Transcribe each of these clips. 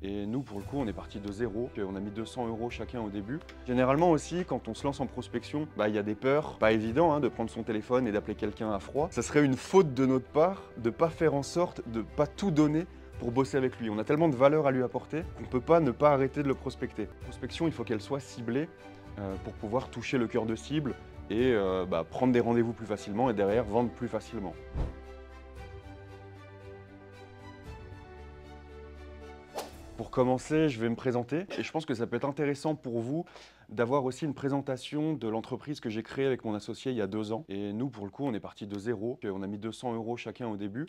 Et nous, pour le coup, on est parti de zéro. On a mis 200 € chacun au début. Généralement aussi, quand on se lance en prospection, il y a des peurs. Pas évident de prendre son téléphone et d'appeler quelqu'un à froid. Ça serait une faute de notre part de pas faire en sorte de pas tout donner pour bosser avec lui. On a tellement de valeur à lui apporter qu'on ne peut pas ne pas arrêter de le prospecter. La prospection, il faut qu'elle soit ciblée pour pouvoir toucher le cœur de cible et prendre des rendez-vous plus facilement et derrière vendre plus facilement. Pour commencer, je vais me présenter et je pense que ça peut être intéressant pour vous d'avoir aussi une présentation de l'entreprise que j'ai créée avec mon associé il y a 2 ans. Et nous, pour le coup, on est parti de zéro. On a mis 200 € chacun au début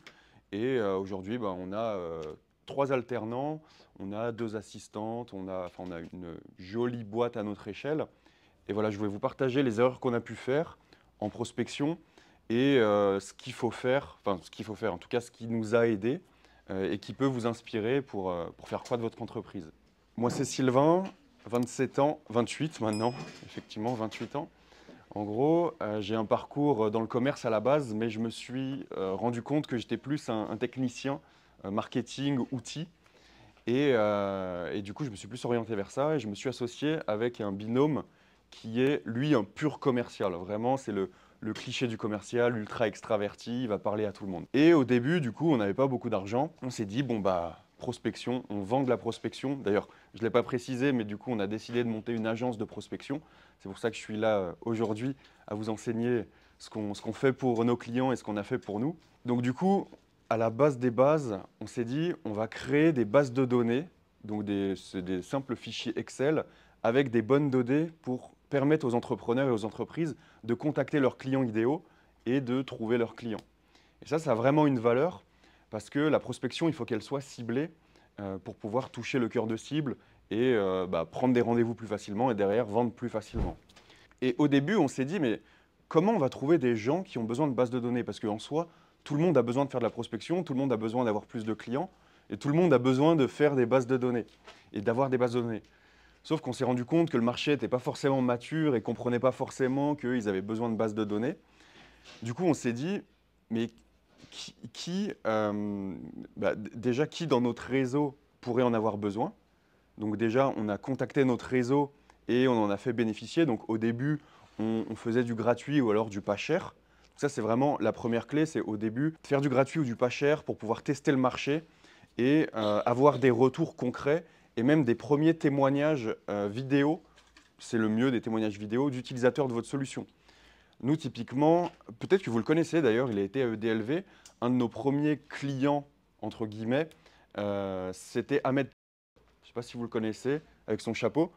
et aujourd'hui, on a 3 alternants, on a 2 assistantes, on a une jolie boîte à notre échelle. Et voilà, je voulais vous partager les erreurs qu'on a pu faire en prospection et ce qu'il faut faire, en tout cas ce qui nous a aidés et qui peut vous inspirer pour faire croître votre entreprise. Moi, c'est Sylvain, 27 ans, 28 maintenant, effectivement, 28 ans. En gros, j'ai un parcours dans le commerce à la base, mais je me suis rendu compte que j'étais plus un technicien marketing, outils. Et du coup, je me suis plus orienté vers ça et je me suis associé avec un binôme qui est, lui, un pur commercial. Vraiment, c'est le cliché du commercial, ultra extraverti, il va parler à tout le monde. Et au début, du coup, on n'avait pas beaucoup d'argent. On s'est dit, prospection, on vend de la prospection. D'ailleurs, je ne l'ai pas précisé, mais du coup, on a décidé de monter une agence de prospection. C'est pour ça que je suis là aujourd'hui à vous enseigner ce qu'on fait pour nos clients et ce qu'on a fait pour nous. Donc du coup, à la base des bases, on s'est dit, on va créer des bases de données, donc c'est des simples fichiers Excel avec des bonnes données pour permettre aux entrepreneurs et aux entreprises de contacter leurs clients idéaux et de trouver leurs clients. Et ça a vraiment une valeur parce que la prospection, il faut qu'elle soit ciblée pour pouvoir toucher le cœur de cible et prendre des rendez-vous plus facilement et derrière vendre plus facilement. Et au début, on s'est dit, mais comment on va trouver des gens qui ont besoin de bases de données? Parce qu'en soi, tout le monde a besoin de faire de la prospection, tout le monde a besoin d'avoir plus de clients, et tout le monde a besoin de faire des bases de données et d'avoir des bases de données. Sauf qu'on s'est rendu compte que le marché n'était pas forcément mature et ne comprenait pas forcément qu'ils avaient besoin de bases de données. Du coup, on s'est dit, mais déjà, qui dans notre réseau pourrait en avoir besoin? Donc déjà, on a contacté notre réseau et on en a fait bénéficier. Donc au début, on faisait du gratuit ou alors du pas cher. Ça, c'est vraiment la première clé, c'est au début, faire du gratuit ou du pas cher pour pouvoir tester le marché et avoir des retours concrets et même des premiers témoignages vidéo, c'est le mieux des témoignages vidéo d'utilisateurs de votre solution. Nous, typiquement, peut-être que vous le connaissez d'ailleurs, il a été à EDLV, un de nos premiers clients, entre guillemets, c'était Ahmed. Je ne sais pas si vous le connaissez, avec son chapeau.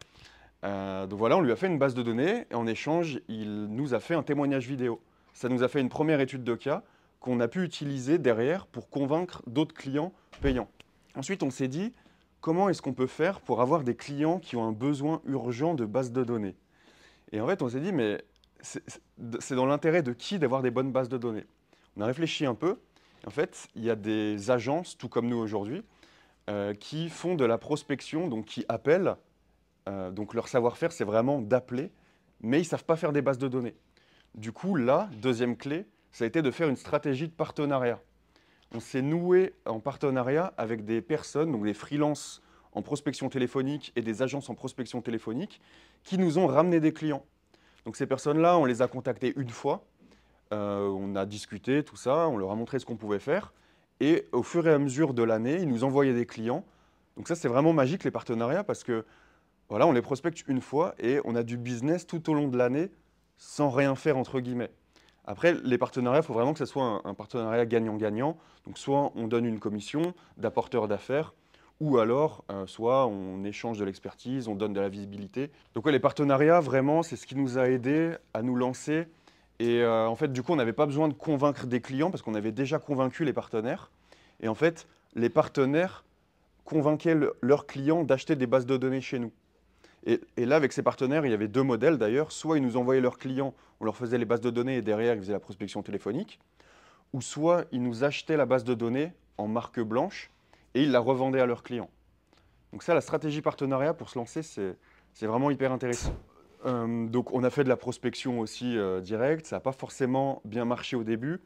Donc voilà, on lui a fait une base de données et en échange, il nous a fait un témoignage vidéo. Ça nous a fait une première étude de cas qu'on a pu utiliser derrière pour convaincre d'autres clients payants. Ensuite, on s'est dit, comment est-ce qu'on peut faire pour avoir des clients qui ont un besoin urgent de base de données? Et en fait, on s'est dit, mais c'est dans l'intérêt de qui d'avoir des bonnes bases de données? On a réfléchi un peu. En fait, il y a des agences, tout comme nous aujourd'hui, qui font de la prospection, donc qui appellent. Donc leur savoir-faire, c'est vraiment d'appeler, mais ils ne savent pas faire des bases de données. Du coup, là, deuxième clé, ça a été de faire une stratégie de partenariat. On s'est noué en partenariat avec des personnes, donc des freelances en prospection téléphonique et des agences en prospection téléphonique, qui nous ont ramené des clients. Donc ces personnes-là, on les a contactées une fois, on a discuté, tout ça, on leur a montré ce qu'on pouvait faire, et au fur et à mesure de l'année, ils nous envoyaient des clients. Donc ça, c'est vraiment magique, les partenariats, parce que voilà, on les prospecte une fois et on a du business tout au long de l'année sans rien faire, entre guillemets. Après, les partenariats, il faut vraiment que ce soit un partenariat gagnant-gagnant. Donc, soit on donne une commission d'apporteur d'affaires, ou alors, soit on échange de l'expertise, on donne de la visibilité. Donc, ouais, les partenariats, vraiment, c'est ce qui nous a aidés à nous lancer. Et en fait, du coup, on n'avait pas besoin de convaincre des clients parce qu'on avait déjà convaincu les partenaires. Et en fait, les partenaires convainquaient leurs clients d'acheter des bases de données chez nous. Et là, avec ces partenaires, il y avait 2 modèles d'ailleurs. Soit ils nous envoyaient leurs clients, on leur faisait les bases de données et derrière, ils faisaient la prospection téléphonique. Ou soit ils nous achetaient la base de données en marque blanche et ils la revendaient à leurs clients. Donc ça, la stratégie partenariat pour se lancer, c'est vraiment hyper intéressant. Donc on a fait de la prospection aussi directe. Ça n'a pas forcément bien marché au début.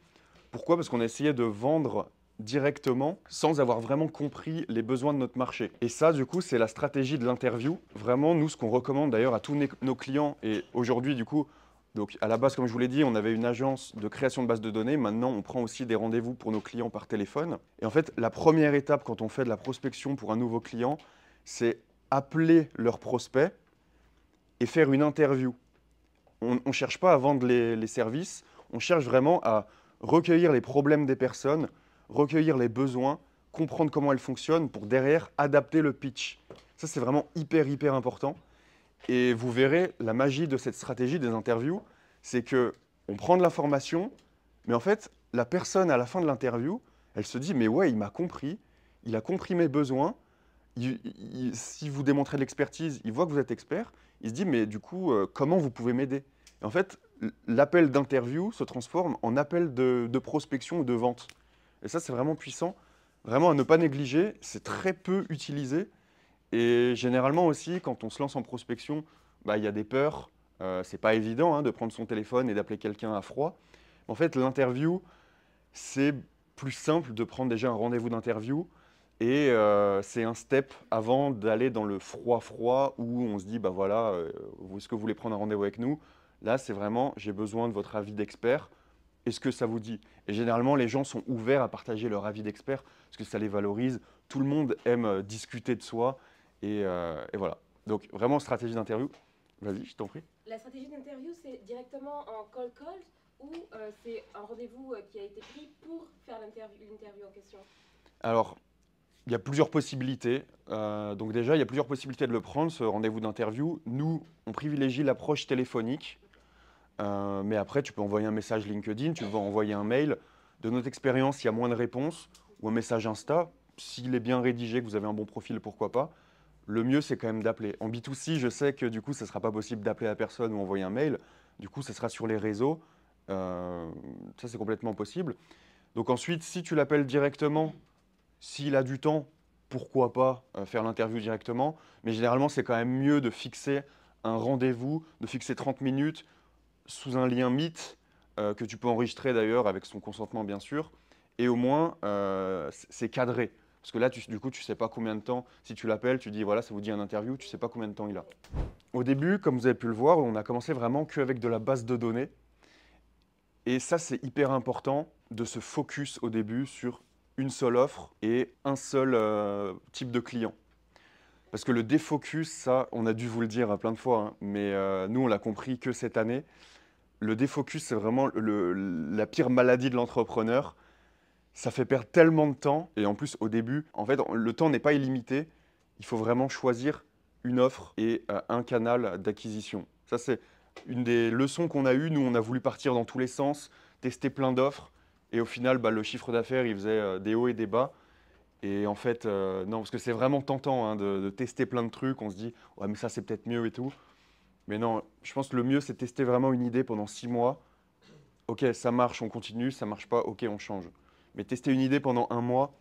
Pourquoi? Parce qu'on a essayé de vendre directement sans avoir vraiment compris les besoins de notre marché. Et ça, du coup, c'est la stratégie de l'interview. Vraiment, nous, ce qu'on recommande d'ailleurs à tous nos clients, et aujourd'hui, du coup, donc à la base, comme je vous l'ai dit, on avait une agence de création de bases de données. Maintenant, on prend aussi des rendez-vous pour nos clients par téléphone. Et en fait, la première étape quand on fait de la prospection pour un nouveau client, c'est appeler leur prospect et faire une interview. On ne cherche pas à vendre les services, on cherche vraiment à recueillir les problèmes des personnes, recueillir les besoins, comprendre comment elles fonctionnent pour derrière adapter le pitch. Ça, c'est vraiment hyper important. Et vous verrez, la magie de cette stratégie des interviews, c'est que on prend de l'information, mais en fait, la personne à la fin de l'interview, elle se dit, mais ouais, il m'a compris, il a compris mes besoins. Si vous démontrez de l'expertise, il voit que vous êtes expert, il se dit, mais du coup, comment vous pouvez m'aider? Et en fait, l'appel d'interview se transforme en appel de prospection ou de vente. Et ça, c'est vraiment puissant, vraiment à ne pas négliger, c'est très peu utilisé. Et généralement aussi, quand on se lance en prospection, bah, il y a des peurs. C'est pas évident hein, de prendre son téléphone et d'appeler quelqu'un à froid. En fait, l'interview, c'est plus simple de prendre déjà un rendez-vous d'interview. Et c'est un step avant d'aller dans le froid où on se dit, bah voilà, est-ce que vous voulez prendre un rendez-vous avec nous? Là, c'est vraiment, j'ai besoin de votre avis d'expert. Est-ce que ça vous dit? Et généralement, les gens sont ouverts à partager leur avis d'expert parce que ça les valorise. Tout le monde aime discuter de soi. Et voilà. Donc, vraiment, stratégie d'interview. Vas-y, je t'en prie. La stratégie d'interview, c'est directement en cold call ou c'est un rendez-vous qui a été pris pour faire l'interview en question? Alors, il y a plusieurs possibilités. Donc déjà, il y a plusieurs possibilités de le prendre, ce rendez-vous d'interview. Nous, on privilégie l'approche téléphonique. Mais après, tu peux envoyer un message LinkedIn, tu peux envoyer un mail. De notre expérience, il y a moins de réponses. Ou un message Insta. S'il est bien rédigé, que vous avez un bon profil, pourquoi pas. Le mieux, c'est quand même d'appeler. En B2C, je sais que du coup, ce ne sera pas possible d'appeler la personne ou envoyer un mail. Du coup, ce sera sur les réseaux. Ça, c'est complètement possible. Donc ensuite, si tu l'appelles directement, s'il a du temps, pourquoi pas faire l'interview directement. Mais généralement, c'est quand même mieux de fixer un rendez-vous, de fixer 30 minutes sous un lien Meet, que tu peux enregistrer d'ailleurs avec son consentement, bien sûr. Et au moins, c'est cadré. Parce que là, du coup, tu ne sais pas combien de temps. Si tu l'appelles, tu dis, voilà, ça vous dit un interview, tu ne sais pas combien de temps il a. Au début, comme vous avez pu le voir, on a commencé vraiment qu'avec de la base de données. Et ça, c'est hyper important de se focus au début sur une seule offre et un seul type de client. Parce que le défocus, ça, on a dû vous le dire plein de fois, hein, mais nous, on l'a compris que cette année. Le défocus, c'est vraiment la pire maladie de l'entrepreneur. Ça fait perdre tellement de temps. Et en plus, au début, en fait, le temps n'est pas illimité. Il faut vraiment choisir une offre et un canal d'acquisition. Ça, c'est une des leçons qu'on a eues. Nous, on a voulu partir dans tous les sens, tester plein d'offres. Et au final, bah, le chiffre d'affaires, il faisait des hauts et des bas. Et en fait, non, parce que c'est vraiment tentant hein, de tester plein de trucs. On se dit, ouais, mais ça, c'est peut-être mieux et tout. Mais non, je pense que le mieux, c'est de tester vraiment une idée pendant 6 mois. Ok, ça marche, on continue. Ça marche pas, ok, on change. Mais tester une idée pendant un mois,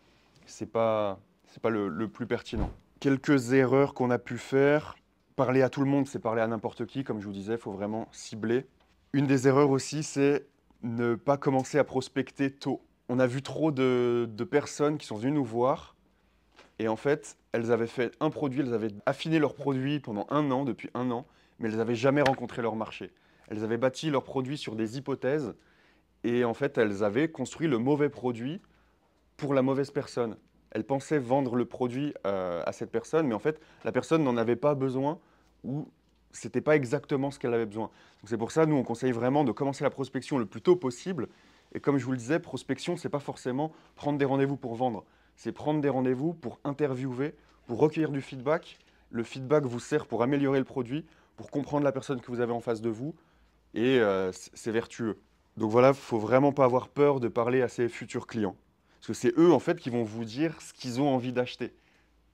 c'est pas le plus pertinent. Quelques erreurs qu'on a pu faire. Parler à tout le monde, c'est parler à n'importe qui. Comme je vous disais, il faut vraiment cibler. Une des erreurs aussi, c'est ne pas commencer à prospecter tôt. On a vu trop de personnes qui sont venues nous voir et en fait, elles avaient fait un produit, elles avaient affiné leur produit pendant un an, depuis un an, mais elles n'avaient jamais rencontré leur marché. Elles avaient bâti leur produit sur des hypothèses et en fait, elles avaient construit le mauvais produit pour la mauvaise personne. Elles pensaient vendre le produit à cette personne, mais en fait, la personne n'en avait pas besoin ou c'était pas exactement ce qu'elle avait besoin. Donc c'est pour ça, nous, on conseille vraiment de commencer la prospection le plus tôt possible. Et comme je vous le disais, prospection, c'est pas forcément prendre des rendez-vous pour vendre. C'est prendre des rendez-vous pour interviewer, pour recueillir du feedback. Le feedback vous sert pour améliorer le produit, pour comprendre la personne que vous avez en face de vous, et c'est vertueux. Donc voilà, il ne faut vraiment pas avoir peur de parler à ses futurs clients. Parce que c'est eux, en fait, qui vont vous dire ce qu'ils ont envie d'acheter.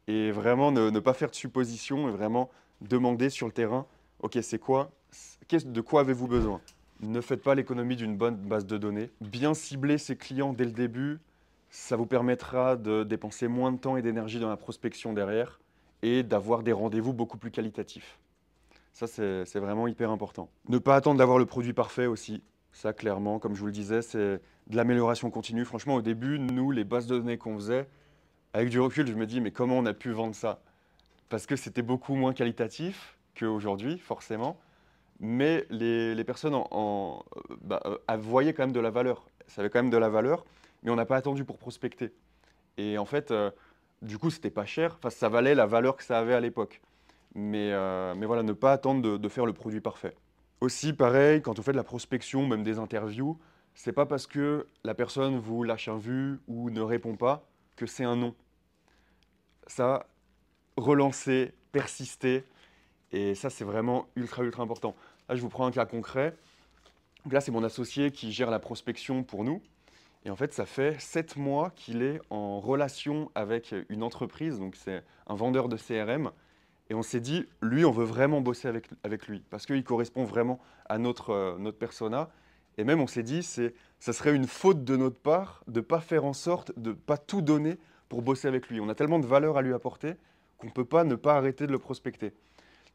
Et vraiment, ne pas faire de suppositions et vraiment demander sur le terrain, OK, c'est quoi? De quoi avez-vous besoin? Ne faites pas l'économie d'une bonne base de données. Bien cibler ses clients dès le début, ça vous permettra de dépenser moins de temps et d'énergie dans la prospection derrière et d'avoir des rendez-vous beaucoup plus qualitatifs. Ça, c'est vraiment hyper important. Ne pas attendre d'avoir le produit parfait aussi. Ça, clairement, comme je vous le disais, c'est de l'amélioration continue. Franchement, au début, nous, les bases de données qu'on faisait, avec du recul, je me dis, mais comment on a pu vendre ça? Parce que c'était beaucoup moins qualitatif qu'aujourd'hui, forcément. Mais les personnes voyaient quand même de la valeur. Ça avait quand même de la valeur, mais on n'a pas attendu pour prospecter. Et en fait, du coup, c'était pas cher. Enfin, ça valait la valeur que ça avait à l'époque. Mais voilà, ne pas attendre de faire le produit parfait. Aussi, pareil, quand on fait de la prospection, même des interviews, c'est pas parce que la personne vous lâche un vu ou ne répond pas que c'est un non. Ça, relancer, persister, et ça, c'est vraiment ultra, ultra important. Là, je vous prends un cas concret. Donc là, c'est mon associé qui gère la prospection pour nous. Et en fait, ça fait 7 mois qu'il est en relation avec une entreprise, donc c'est un vendeur de CRM. Et on s'est dit, lui, on veut vraiment bosser avec lui, parce qu'il correspond vraiment à notre persona. Et même, on s'est dit, ça serait une faute de notre part de ne pas faire en sorte de ne pas tout donner pour bosser avec lui. On a tellement de valeur à lui apporter qu'on ne peut pas ne pas arrêter de le prospecter.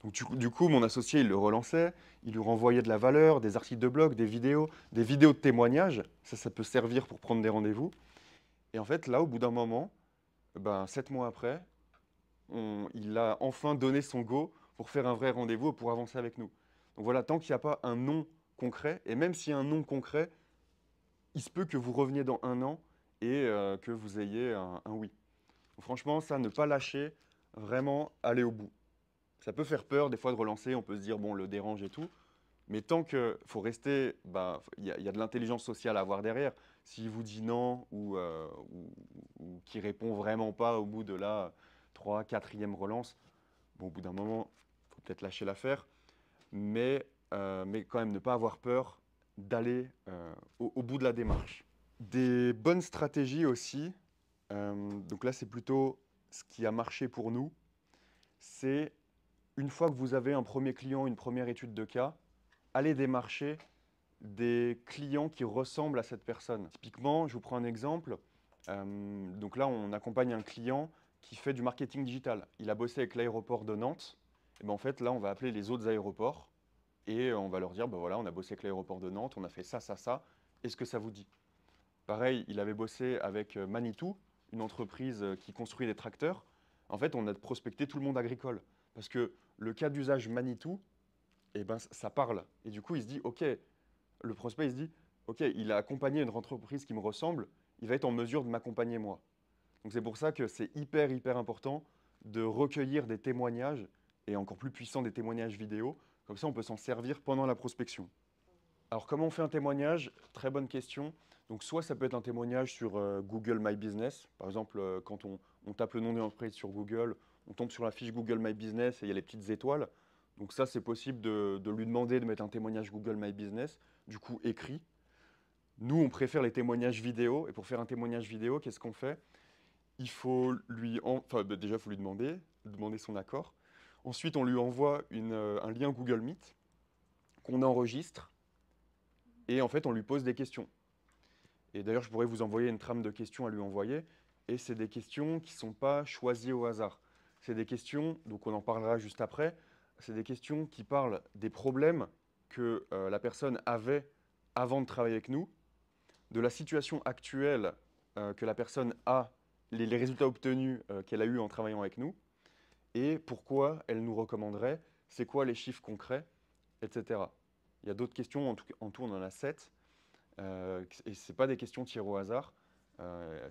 Donc du coup, mon associé, il le relançait, il lui renvoyait de la valeur, des articles de blog, des vidéos de témoignages. Ça peut servir pour prendre des rendez-vous. Et en fait, là, au bout d'un moment, 7 mois après, il a enfin donné son go pour faire un vrai rendez-vous et pour avancer avec nous. Donc voilà, tant qu'il n'y a pas un non concret, et même s'il y a un non concret, il se peut que vous reveniez dans un an et que vous ayez un oui. Donc franchement, ça, ne pas lâcher, vraiment aller au bout. Ça peut faire peur des fois de relancer, on peut se dire, bon, le dérange et tout. Mais tant qu'il faut rester, y a de l'intelligence sociale à avoir derrière. S'il vous dit non ou qu'il répond vraiment pas au bout de la 4e relance, bon, au bout d'un moment, il faut peut-être lâcher l'affaire. Mais quand même ne pas avoir peur d'aller au bout de la démarche. Des bonnes stratégies aussi, donc là c'est plutôt ce qui a marché pour nous, c'est une fois que vous avez un premier client, une première étude de cas, allez démarcher des clients qui ressemblent à cette personne. Typiquement, je vous prends un exemple. Donc là, on accompagne un client qui fait du marketing digital. Il a bossé avec l'aéroport de Nantes. Et ben en fait, là, on va appeler les autres aéroports et on va leur dire, ben voilà, on a bossé avec l'aéroport de Nantes, on a fait ça, ça, ça. Est-ce que ça vous dit? Pareil, il avait bossé avec Manitou, une entreprise qui construit des tracteurs. En fait, on a prospecté tout le monde agricole. Parce que le cas d'usage Manitou, eh ben, ça parle. Et du coup, il se dit, OK, le prospect, il se dit, OK, il a accompagné une entreprise qui me ressemble, il va être en mesure de m'accompagner moi. Donc c'est pour ça que c'est hyper, hyper important de recueillir des témoignages, et encore plus puissant des témoignages vidéo. Comme ça, on peut s'en servir pendant la prospection. Alors, comment on fait un témoignage? Très bonne question. Donc, soit ça peut être un témoignage sur Google My Business. Par exemple, quand on tape le nom d'une entreprise sur Google, on tombe sur la fiche Google My Business et il y a les petites étoiles. Donc ça, c'est possible de lui demander de mettre un témoignage Google My Business, du coup écrit. Nous, on préfère les témoignages vidéo. Et pour faire un témoignage vidéo, qu'est-ce qu'on fait? Il faut déjà, il faut lui demander son accord. Ensuite, on lui envoie un lien Google Meet qu'on enregistre et en fait, on lui pose des questions. Et d'ailleurs, je pourrais vous envoyer une trame de questions à lui envoyer. Et c'est des questions qui ne sont pas choisies au hasard. C'est des questions, donc on en parlera juste après, c'est des questions qui parlent des problèmes que la personne avait avant de travailler avec nous, de la situation actuelle que la personne a, les résultats obtenus qu'elle a eus en travaillant avec nous, et pourquoi elle nous recommanderait, c'est quoi les chiffres concrets, etc. Il y a d'autres questions, en tout on en a 7. Et ce pas des questions tirées au hasard,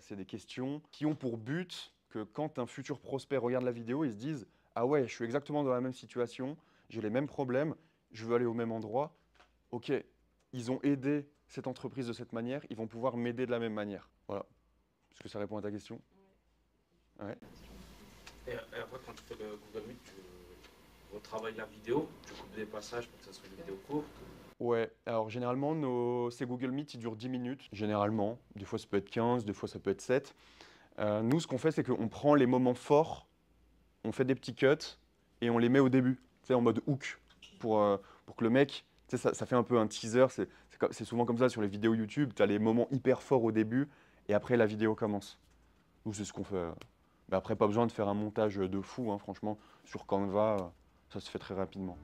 c'est des questions qui ont pour but que quand un futur prospect regarde la vidéo, ils se disent « Ah ouais, je suis exactement dans la même situation, j'ai les mêmes problèmes, je veux aller au même endroit. Ok, ils ont aidé cette entreprise de cette manière, ils vont pouvoir m'aider de la même manière. » Voilà. Est-ce que ça répond à ta question? Ouais. Et après, quand tu fais le Google Meet, tu retravailles la vidéo, tu coupes des passages pour que ça soit une vidéo courte. Ouais, alors généralement, ces Google Meet, ils durent 10 minutes, généralement. Des fois, ça peut être 15, des fois, ça peut être 7. Nous, ce qu'on fait, c'est qu'on prend les moments forts, on fait des petits cuts et on les met au début, tu sais, en mode hook, pour que le mec, tu sais, ça fait un peu un teaser. C'est souvent comme ça sur les vidéos YouTube, tu as les moments hyper forts au début et après, la vidéo commence. Nous, c'est ce qu'on fait. Mais après, pas besoin de faire un montage de fou, hein, franchement. Sur Canva, ça se fait très rapidement.